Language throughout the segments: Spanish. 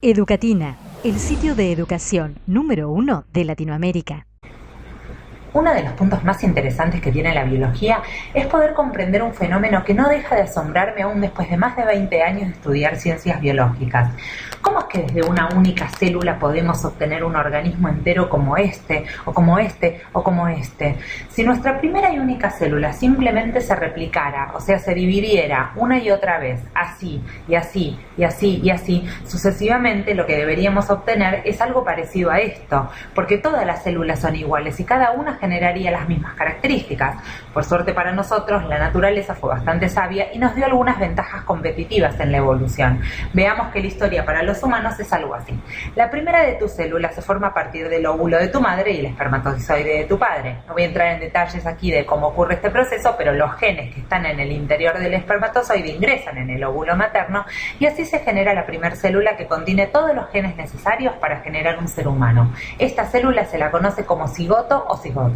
Educatina, el sitio de educación número 1 de Latinoamérica. Uno de los puntos más interesantes que tiene la biología es poder comprender un fenómeno que no deja de asombrarme aún después de más de 20 años de estudiar ciencias biológicas. ¿Cómo es que desde una única célula podemos obtener un organismo entero como este, o como este, o como este? Si nuestra primera y única célula simplemente se replicara, o sea, se dividiera una y otra vez, así, y así, y así, y así, sucesivamente, lo que deberíamos obtener es algo parecido a esto, porque todas las células son iguales y cada una generaría las mismas características. Por suerte para nosotros, la naturaleza fue bastante sabia y nos dio algunas ventajas competitivas en la evolución. Veamos que la historia para los humanos es algo así. La primera de tus células se forma a partir del óvulo de tu madre y el espermatozoide de tu padre. No voy a entrar en detalles aquí de cómo ocurre este proceso, pero los genes que están en el interior del espermatozoide ingresan en el óvulo materno y así se genera la primera célula que contiene todos los genes necesarios para generar un ser humano. Esta célula se la conoce como cigoto o cigoto.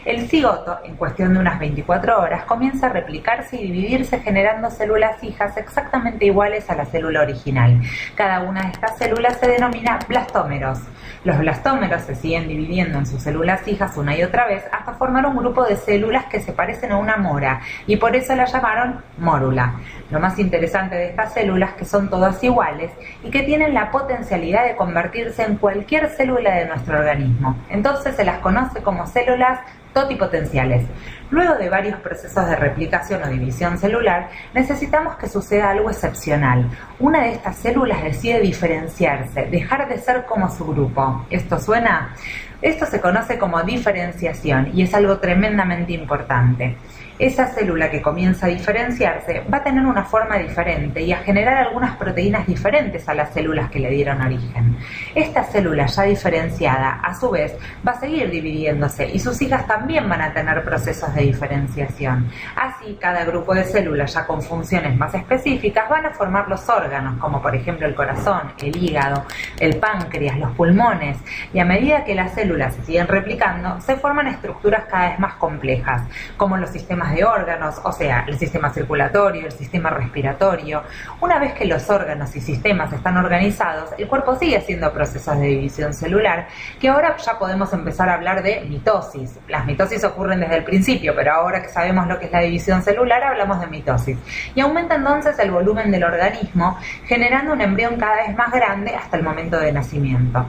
El cigoto, en cuestión de unas 24 horas, comienza a replicarse y dividirse generando células hijas exactamente iguales a la célula original. Cada una de estas células se denomina blastómeros. Los blastómeros se siguen dividiendo en sus células hijas una y otra vez hasta formar un grupo de células que se parecen a una mora y por eso la llamaron mórula. Lo más interesante de estas células es que son todas iguales y que tienen la potencialidad de convertirse en cualquier célula de nuestro organismo. Entonces se las conoce como células totipotenciales. Luego de varios procesos de replicación o división celular, necesitamos que suceda algo excepcional. Una de estas células decide diferenciarse, dejar de ser como su grupo. ¿Esto suena? Esto se conoce como diferenciación y es algo tremendamente importante. Esa célula que comienza a diferenciarse va a tener una forma diferente y a generar algunas proteínas diferentes a las células que le dieron origen. Esta célula ya diferenciada, a su vez, va a seguir dividiéndose y sus hijas también van a tener procesos de diferenciación. Así, cada grupo de células ya con funciones más específicas van a formar los órganos, como por ejemplo el corazón, el hígado, el páncreas, los pulmones, y a medida que las células se siguen replicando, se forman estructuras cada vez más complejas, como los sistemas de órganos, o sea, el sistema circulatorio, el sistema respiratorio. Una vez que los órganos y sistemas están organizados, el cuerpo sigue haciendo procesos de división celular, que ahora ya podemos empezar a hablar de mitosis. Las mitosis ocurren desde el principio, pero ahora que sabemos lo que es la división celular, hablamos de mitosis. Y aumenta entonces el volumen del organismo, generando un embrión cada vez más grande hasta el momento de nacimiento.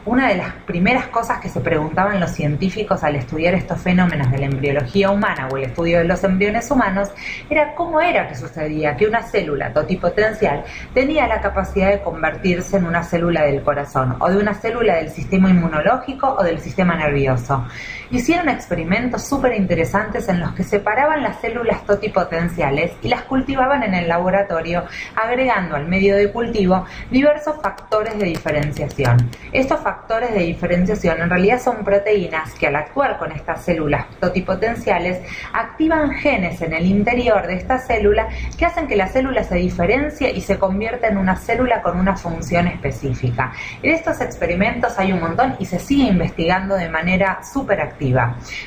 Una de las primeras cosas que se preguntaban los científicos al estudiar estos fenómenos de la embriología humana o el estudio de los embriones humanos era cómo era que sucedía que una célula totipotencial tenía la capacidad de convertirse en una célula del corazón o de una célula del sistema inmunológico o del sistema nervioso. Hicieron experimentos súper interesantes en los que separaban las células totipotenciales y las cultivaban en el laboratorio, agregando al medio de cultivo diversos factores de diferenciación. Estos factores de diferenciación en realidad son proteínas que al actuar con estas células totipotenciales activan genes en el interior de esta célula que hacen que la célula se diferencie y se convierta en una célula con una función específica. En estos experimentos hay un montón y se sigue investigando de manera súper activa.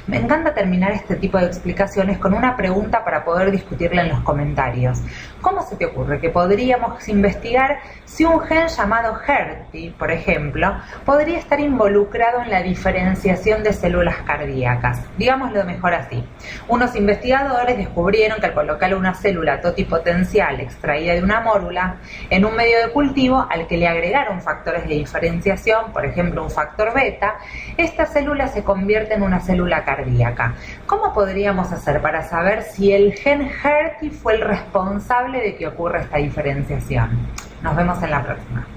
Me encanta terminar este tipo de explicaciones con una pregunta para poder discutirla en los comentarios. ¿Cómo se te ocurre que podríamos investigar si un gen llamado HERT, por ejemplo, podría estar involucrado en la diferenciación de células cardíacas? Digámoslo mejor así. Unos investigadores descubrieron que al colocar una célula totipotencial extraída de una mórula en un medio de cultivo al que le agregaron factores de diferenciación, por ejemplo un factor beta, esta célula se convierte en una célula cardíaca. ¿Cómo podríamos hacer para saber si el gen HERT fue el responsable de que ocurra esta diferenciación? Nos vemos en la próxima.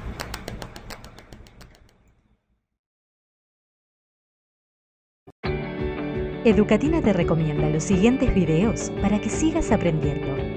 Educatina te recomienda los siguientes videos para que sigas aprendiendo.